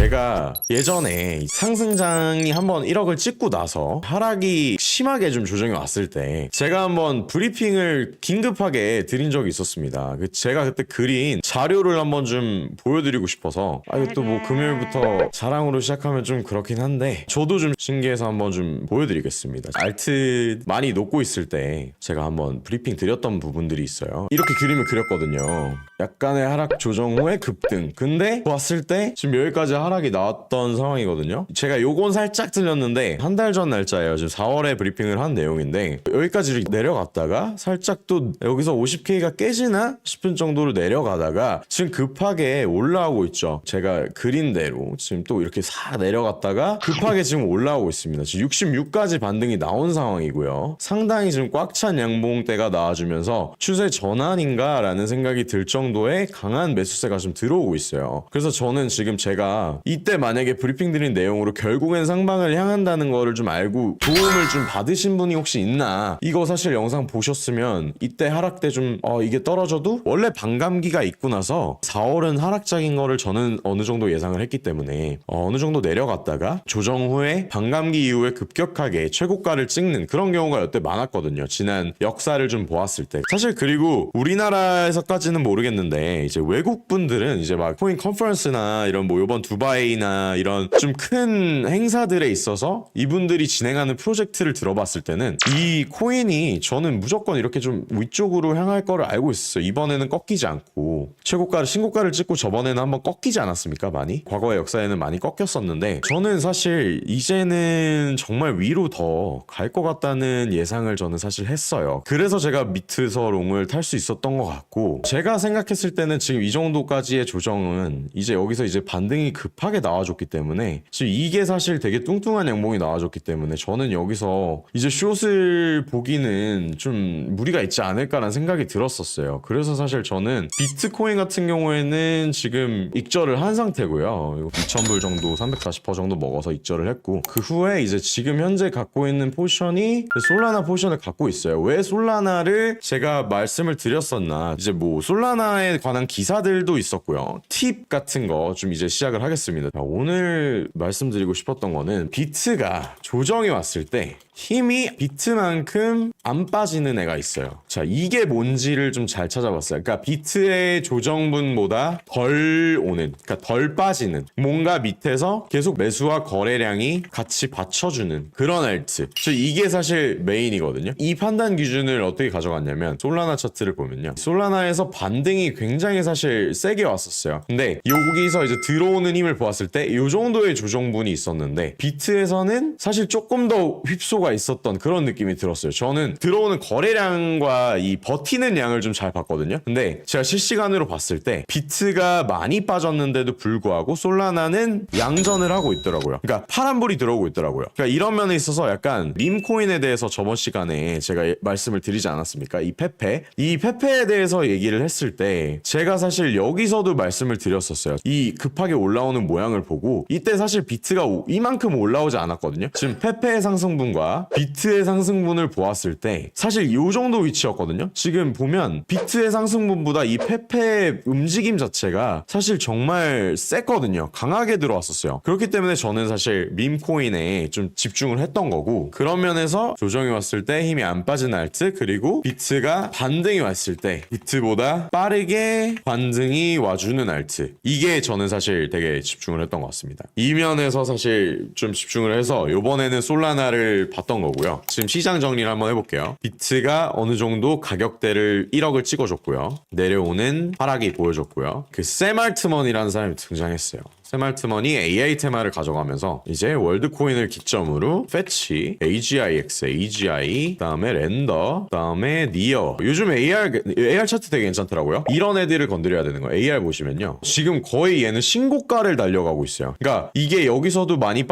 제가 예전에 상승장이 한번 1억을 찍고 나서 하락이 심하게 좀 조정이 왔을 때 제가 한번 브리핑을 긴급하게 드린 적이 있었습니다. 제가 그때 그린 자료를 한번 좀 보여드리고 싶어서 이것도 뭐 금요일부터 자랑으로 시작하면 좀 그렇긴 한데 저도 좀 신기해서 한번 좀 보여드리겠습니다. 알트 많이 녹고 있을 때 제가 한번 브리핑 드렸던 부분들이 있어요. 이렇게 그림을 그렸거든요. 약간의 하락 조정 후에 급등. 근데 봤을 때 지금 여기까지 하락이 나왔던 상황이거든요. 제가 요건 살짝 틀렸는데 한 달 전 날짜예요. 지금 4월에 브리핑을 한 내용인데 여기까지 내려갔다가 살짝 또 여기서 50K가 깨지나 싶은 정도로 내려가다가 지금 급하게 올라오고 있죠. 제가 그린 대로 지금 또 이렇게 싹 내려갔다가 급하게 지금 올라오고 있습니다. 지금 66까지 반등이 나온 상황이고요. 상당히 지금 꽉 찬 양봉대가 나와주면서 추세 전환인가 라는 생각이 들 정도의 강한 매수세가 좀 들어오고 있어요. 그래서 저는 지금 제가 이때 만약에 브리핑 드린 내용으로 결국엔 상방을 향한다는 거를 좀 알고 도움을 좀 받으신 분이 혹시 있나, 이거 사실 영상 보셨으면 이때 하락 때 좀 이게 떨어져도 원래 반감기가 있고 나서 4월은 하락장인 거를 저는 어느 정도 예상을 했기 때문에 어느 정도 내려갔다가 조정 후에 반감기 이후에 급격하게 최고가를 찍는 그런 경우가 여태 많았거든요. 지난 역사를 좀 보았을 때. 사실 그리고 우리나라에서까지는 모르겠는데 이제 외국 분들은 이제 막 코인 컨퍼런스나 이런 뭐 요번 두바이나 이런 좀 큰 행사들에 있어서 이분들이 진행하는 프로젝트를 들어봤을 때는 이 코인이 저는 무조건 이렇게 좀 위쪽으로 향할 거를 알고 있었어요. 이번에는 꺾이지 않고 최고가를 신고가를 찍고 저번에는 한번 꺾이지 않았습니까? 많이? 과거의 역사에는 많이 꺾였었는데 저는 사실 이제는 정말 위로 더 갈 것 같다는 예상을 저는 사실 했어요. 그래서 제가 미트서 롱을 탈 수 있었던 것 같고, 제가 생각했을 때는 지금 이 정도까지의 조정은 이제 여기서 이제 반등이 급하게 나와줬기 때문에 지금 이게 사실 되게 뚱뚱한 양봉이 나와줬기 때문에 저는 여기서 이제 숏을 보기는 좀 무리가 있지 않을까라는 생각이 들었었어요. 그래서 사실 저는 비트코인 같은 경우에는 지금 익절을 한 상태고요. 2,000불 정도 340% 정도 먹어서 익절을 했고, 그 후에 이제 지금 현재 갖고 있는 포지션이 솔라나 포지션을 갖고 있어요. 왜 솔라나를 제가 말씀을 드렸었나, 이제 뭐 솔라나에 관한 기사들도 있었고요. 팁 같은 거 좀 이제 시작을 하겠습니다. 오늘 말씀드리고 싶었던 거는 비트가 조정이 왔을 때 힘이 비트만큼 안 빠지는 애가 있어요. 자, 이게 뭔지를 좀 잘 찾아봤어요. 그러니까 비트의 조정분보다 덜 오는, 그러니까 덜 빠지는, 뭔가 밑에서 계속 매수와 거래량이 같이 받쳐주는 그런 알트. 이게 사실 메인이거든요. 이 판단 기준을 어떻게 가져갔냐면 솔라나 차트를 보면요, 솔라나에서 반등이 굉장히 사실 세게 왔었어요. 근데 여기서 이제 들어오는 힘을 보았을 때 이 정도의 조정분이 있었는데 비트에서는 사실 조금 더 휩소가 있었던 그런 느낌이 들었어요. 저는 들어오는 거래량과 이 버티는 양을 좀 잘 봤거든요. 근데 제가 실시간으로 봤을 때 비트가 많이 빠졌는데도 불구하고 솔라나는 양전을 하고 있더라고요. 그러니까 파란불이 들어오고 있더라고요. 그러니까 이런 면에 있어서 약간 밈코인에 대해서 저번 시간에 제가 말씀을 드리지 않았습니까? 이 페페에 대해서 얘기를 했을 때 제가 사실 여기서도 말씀을 드렸었어요. 이 급하게 올라오는 모양을 보고 이때 사실 비트가 이만큼 올라오지 않았거든요. 지금 페페의 상승분과 비트의 상승분을 보았을 때 사실 이 정도 위치였거든요. 지금 보면 비트의 상승분보다 이 페페의 움직임 자체가 사실 정말 셌거든요. 강하게 들어왔었어요. 그렇기 때문에 저는 사실 밈코인에 좀 집중을 했던 거고, 그런 면에서 조정이 왔을 때 힘이 안 빠진 알트, 그리고 비트가 반등이 왔을 때 비트보다 빠르게 반등이 와주는 알트, 이게 저는 사실 되게 집중을 했던 것 같습니다. 이 면에서 사실 좀 집중을 해서 이번에는 솔라나를 봤던 거고요. 지금 시장 정리를 한번 해볼게요. 비트가 어느 정도 가격대를 1억을 찍어줬고요. 내려오는 하락이 보여줬고요. 샘 알트먼이라는 사람이 등장했어요. 샘 알트먼이 AI 테마를 가져가면서 이제 월드코인을 기점으로 패치, AGIX, AGI, 그다음에 렌더, 그다음에 니어. 요즘 AR 차트 되게 괜찮더라고요. 이런 애들을 건드려야 되는 거예요. AR 보시면요, 지금 거의 얘는 신고가를 달려가고 있어요. 그러니까 이게 여기서도 많이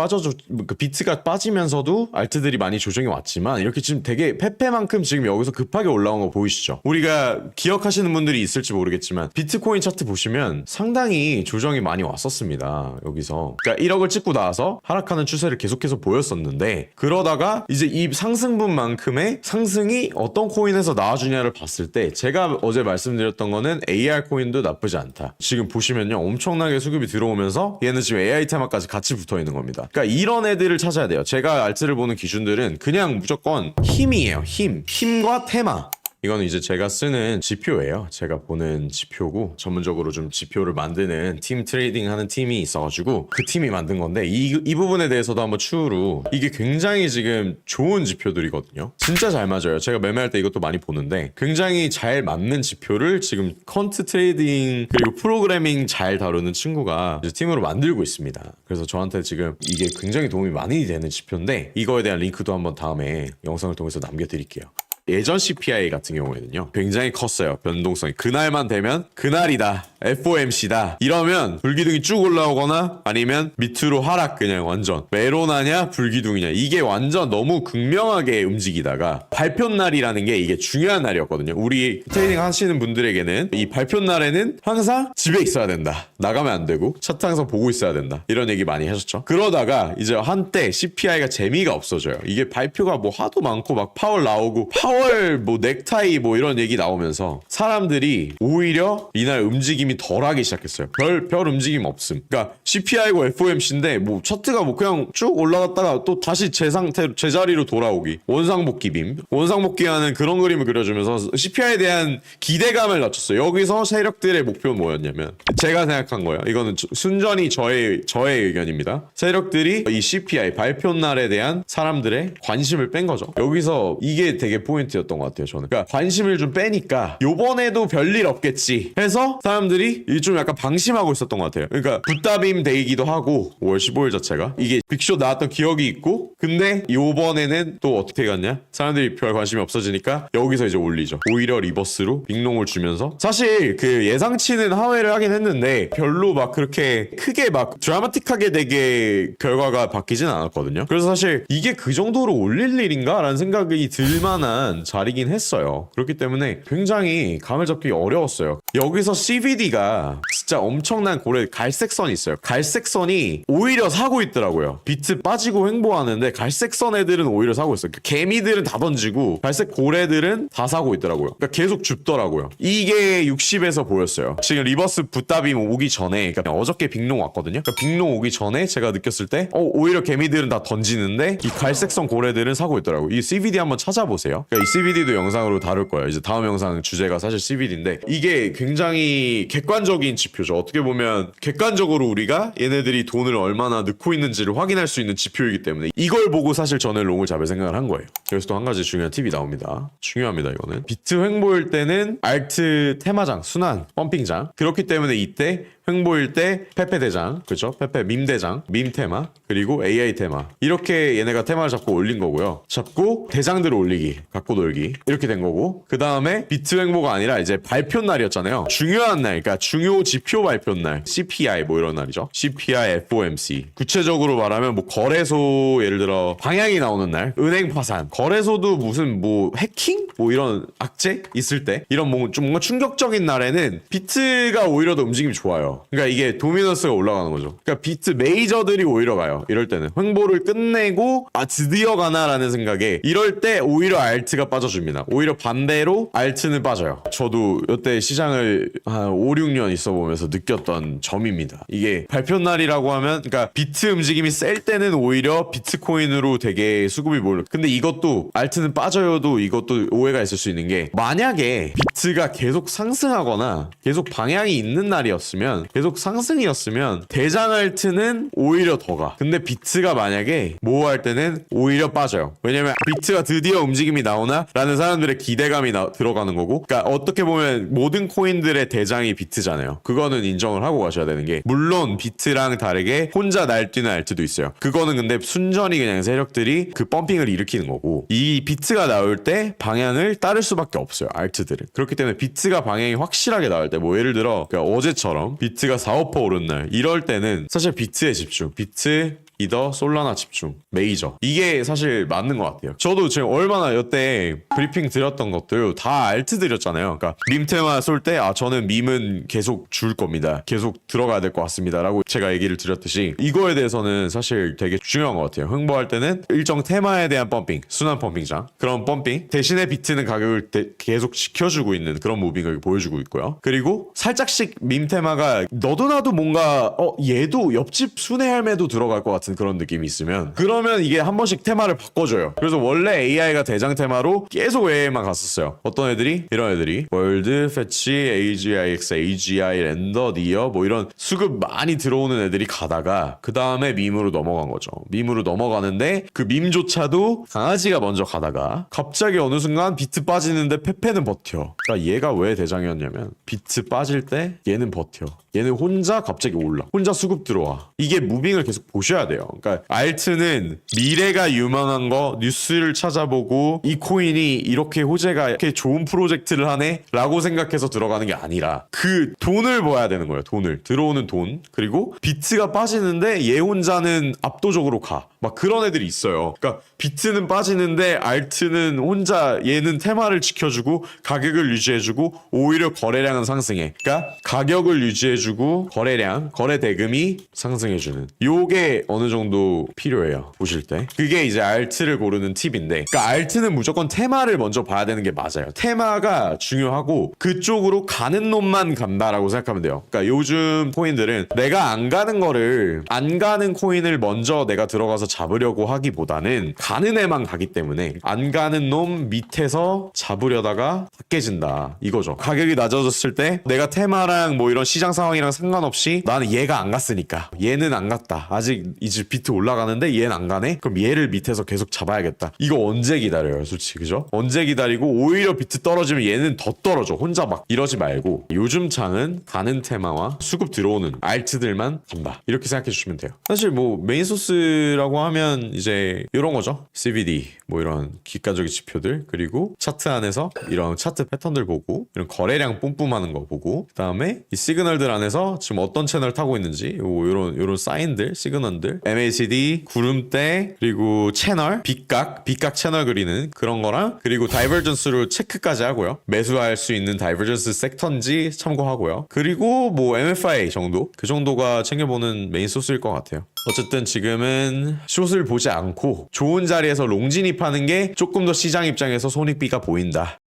비트가 빠지면서도 알트들이 많이 조정이 왔지만 이렇게 지금 되게 페페만큼 지금 여기서 급하게 올라온 거 보이시죠? 우리가 기억하시는 분들이 있을지 모르겠지만 비트코인 차트 보시면 상당히 조정이 많이 왔었습니다. 겁니다. 여기서 그러니까 1억을 찍고 나서 하락하는 추세를 계속해서 보였었는데, 그러다가 이제 이 상승분만큼의 상승이 어떤 코인에서 나와주냐를 봤을 때, 제가 어제 말씀드렸던 거는 AR 코인도 나쁘지 않다. 지금 보시면요, 엄청나게 수급이 들어오면서 얘는 지금 AI 테마까지 같이 붙어 있는 겁니다. 그러니까 이런 애들을 찾아야 돼요. 제가 알트를 보는 기준들은 그냥 무조건 힘이에요. 힘과 테마. 이거는 이제 제가 쓰는 지표예요. 제가 보는 지표고, 전문적으로 좀 지표를 만드는 팀, 트레이딩 하는 팀이 있어가지고 그 팀이 만든 건데, 이 부분에 대해서도 한번 추후로, 이게 굉장히 지금 좋은 지표들이거든요. 진짜 잘 맞아요. 제가 매매할 때 이것도 많이 보는데 굉장히 잘 맞는 지표를 지금 퀀트 트레이딩 그리고 프로그래밍 잘 다루는 친구가 이제 팀으로 만들고 있습니다. 그래서 저한테 지금 이게 굉장히 도움이 많이 되는 지표인데, 이거에 대한 링크도 한번 다음에 영상을 통해서 남겨드릴게요. 예전 CPI 같은 경우에는요, 굉장히 컸어요. 변동성이. 그날만 되면 그날이다, FOMC다 이러면 불기둥이 쭉 올라오거나 아니면 밑으로 하락, 그냥 완전 메로나냐 불기둥이냐, 이게 완전 너무 극명하게 움직이다가 발표 날이라는 게 이게 중요한 날이었거든요. 우리 트레이딩 하시는 분들에게는 이 발표 날에는 항상 집에 있어야 된다, 나가면 안 되고 차트 항상 보고 있어야 된다, 이런 얘기 많이 하셨죠. 그러다가 이제 한때 CPI가 재미가 없어져요. 이게 발표가 뭐 하도 많고 막 파월 나오고, 파월 뭐 넥타이 뭐 이런 얘기 나오면서 사람들이 오히려 이날 움직임이 덜하기 시작했어요. 별 움직임 없음. 그러니까 CPI고 FOMC인데 뭐 차트가 뭐 그냥 쭉 올라갔다가 또 다시 제 상태로 제자리로 돌아오기, 원상복귀빔, 원상복귀하는 그런 그림을 그려주면서 CPI에 대한 기대감을 낮췄어요. 여기서 세력들의 목표는 뭐였냐면, 제가 생각한 거예요. 이거는 순전히 저의 의견입니다. 세력들이 이 CPI 발표 날에 대한 사람들의 관심을 뺀 거죠. 여기서 이게 되게 포인트였던 것 같아요, 저는. 그러니까 관심을 좀 빼니까 요번에도 별일 없겠지 해서 사람들이 좀 약간 방심하고 있었던 것 같아요. 그러니까 붓다빔 데이기도 하고, 5월 15일 자체가 이게 빅쇼 나왔던 기억이 있고, 근데 요번에는 또 어떻게 갔냐, 사람들이 별 관심이 없어지니까 여기서 이제 올리죠. 오히려 리버스로 빅롱을 주면서, 사실 그 예상치는 하회를 하긴 했는데 별로 막 그렇게 크게 막 드라마틱하게 되게 결과가 바뀌진 않았거든요. 그래서 사실 이게 그 정도로 올릴 일인가 라는 생각이 들만한 자리긴 했어요. 그렇기 때문에 굉장히 감을 잡기 어려웠어요. 여기서 CVD가 진짜 엄청난 고래, 갈색선이 있어요. 갈색선이 오히려 사고 있더라고요. 비트 빠지고 횡보하는데 갈색선 애들은 오히려 사고 있어요. 개미들은 다 던지고 갈색 고래들은 다 사고 있더라고요. 그러니까 계속 줍더라고요. 이게 60에서 보였어요. 지금 리버스 붓다빔 오기 전에, 그러니까 어저께 빅롱 왔거든요. 그러니까 빅롱 오기 전에 제가 느꼈을 때 오히려 개미들은 다 던지는데 이 갈색선 고래들은 사고 있더라고요. 이 CVD 한번 찾아보세요. 그러니까 이 CVD도 영상으로 다룰 거예요. 이제 다음 영상 주제가 사실 CVD인데, 이게 굉장히 객관적인 지표죠. 어떻게 보면 객관적으로 우리가 얘네들이 돈을 얼마나 넣고 있는지를 확인할 수 있는 지표이기 때문에 이걸 보고 사실 저는 롱을 잡을 생각을 한 거예요. 그래서 또 한 가지 중요한 팁이 나옵니다. 중요합니다. 이거는 비트 횡보일 때는 알트 테마장, 순환, 펌핑장, 그렇기 때문에 이때 횡보일 때 페페 대장, 그렇죠? 페페 밈 대장, 밈 테마, 그리고 AI 테마, 이렇게 얘네가 테마를 잡고 올린 거고요. 잡고 대장들을 올리기, 갖고 놀기, 이렇게 된 거고, 그 다음에 비트 횡보가 아니라 이제 발표 날이었잖아요. 중요한 날, 그러니까 중요 지표 발표 날, CPI 뭐 이런 날이죠. CPI, FOMC. 구체적으로 말하면 뭐 거래소, 예를 들어 방향이 나오는 날, 은행 파산, 거래소도 무슨 뭐 해킹? 뭐 이런 악재 있을 때, 이런 좀 뭔가 충격적인 날에는 비트가 오히려 더 움직임이 좋아요. 그러니까 이게 도미넌스가 올라가는 거죠. 그러니까 비트 메이저들이 오히려 가요. 이럴 때는 횡보를 끝내고 드디어 가나라는 생각에, 이럴 때 오히려 알트가 빠져줍니다. 오히려 반대로 알트는 빠져요. 저도 이때 시장을 한 5, 6년 있어 보면서 느꼈던 점입니다. 이게 발표 날이라고 하면, 그러니까 비트 움직임이 셀 때는 오히려 비트코인으로 되게 수급이 몰려. 근데 이것도 알트는 빠져요도 이것도 오해가 있을 수 있는 게, 만약에 비트가 계속 상승하거나 계속 방향이 있는 날이었으면, 계속 상승이었으면 대장 알트는 오히려 더 가. 근데 비트가 만약에 뭐 할 때는 오히려 빠져요. 왜냐면 비트가 드디어 움직임이 나오나 라는 사람들의 기대감이 들어가는 거고, 그러니까 어떻게 보면 모든 코인들의 대장이 비트잖아요. 그거는 인정을 하고 가셔야 되는 게, 물론 비트랑 다르게 혼자 날뛰는 알트도 있어요. 그거는 근데 순전히 그냥 세력들이 그 펌핑을 일으키는 거고, 이 비트가 나올 때 방향을 따를 수밖에 없어요, 알트들은. 그렇기 때문에 비트가 방향이 확실하게 나올 때, 뭐 예를 들어 그러니까 어제처럼 비트가 4, 5% 오른 날, 이럴 때는 사실 비트에 집중, 비트 이더 솔라나 집중 메이저 이게 사실 맞는 것 같아요. 저도 지금 얼마나 여태 브리핑 드렸던 것들 다 알트 드렸잖아요. 그러니까 밈 테마 쏠 때 저는 밈은 계속 줄 겁니다. 계속 들어가야 될 것 같습니다 라고 제가 얘기를 드렸듯이 이거에 대해서는 사실 되게 중요한 것 같아요. 흥보할 때는 일정 테마에 대한 펌핑, 순환 펌핑장 그런 펌핑 대신에 비트는 가격을 계속 지켜주고 있는 그런 무빙을 보여주고 있고요. 그리고 살짝씩 밈 테마가 너도 나도 뭔가 얘도 옆집 순회 할매도 들어갈 것 같은 그런 느낌이 있으면 그러면 이게 한 번씩 테마를 바꿔줘요. 그래서 원래 AI가 대장 테마로 계속 AI만 갔었어요. 어떤 애들이? 이런 애들이 월드, 패치, AGIX, AGI, 렌더, 니어 뭐 이런 수급 많이 들어오는 애들이 가다가 그 다음에 밈으로 넘어간 거죠. 밈으로 넘어가는데 그 밈조차도 강아지가 먼저 가다가 갑자기 어느 순간 비트 빠지는데 페페는 버텨. 그러니까 얘가 왜 대장이었냐면 비트 빠질 때 얘는 버텨. 얘는 혼자 갑자기 올라. 혼자 수급 들어와. 이게 무빙을 계속 보셔야 돼요. 그러니까 알트는 미래가 유망한 거 뉴스를 찾아보고 이 코인이 이렇게 호재가 이렇게 좋은 프로젝트를 하네? 라고 생각해서 들어가는 게 아니라 그 돈을 봐야 되는 거예요. 돈을. 들어오는 돈. 그리고 비트가 빠지는데 얘 혼자는 압도적으로 가. 막 그런 애들이 있어요. 그러니까 비트는 빠지는데 알트는 혼자 얘는 테마를 지켜주고 가격을 유지해주고 오히려 거래량은 상승해. 그러니까 가격을 유지해주고 거래량, 거래 대금이 상승해주는 요게 어느 정도 필요해요. 보실 때. 그게 이제 알트를 고르는 팁인데 그러니까 알트는 무조건 테마를 먼저 봐야 되는 게 맞아요. 테마가 중요하고 그쪽으로 가는 놈만 간다라고 생각하면 돼요. 그러니까 요즘 코인들은 내가 안 가는 거를 안 가는 코인을 먼저 내가 들어가서 잡으려고 하기보다는 가는 애만 가기 때문에 안 가는 놈 밑에서 잡으려다가 다 깨진다 이거죠. 가격이 낮아졌을 때 내가 테마랑 뭐 이런 시장 상황이랑 상관없이 나는 얘가 안 갔으니까 얘는 안 갔다. 아직 이제 비트 올라가는데 얘는 안 가네? 그럼 얘를 밑에서 계속 잡아야겠다. 이거 언제 기다려요 솔직히 그죠? 언제 기다리고 오히려 비트 떨어지면 얘는 더 떨어져. 혼자 막 이러지 말고 요즘 장은 가는 테마와 수급 들어오는 알트들만 간다. 이렇게 생각해 주시면 돼요. 사실 뭐 메인 소스라고 하면 이제 이런 거죠. CBD 뭐 이런 기가적인 지표들 그리고 차트 안에서 이런 차트 패턴들 보고 이런 거래량 뿜뿜하는 거 보고 그 다음에 이 시그널들 안에서 지금 어떤 채널 타고 있는지 요런 사인들 시그널들 MACD 구름대 그리고 채널 빗각 채널 그리는 그런 거랑 그리고 다이버전스로 체크까지 하고요. 매수할 수 있는 다이버전스 섹터인지 참고하고요. 그리고 뭐 MFI 정도 그 정도가 챙겨보는 메인 소스일 것 같아요. 어쨌든 지금은 숏을 보지 않고 좋은 자리에서 롱 진입하는 게 조금 더 시장 입장에서 손익비가 보인다.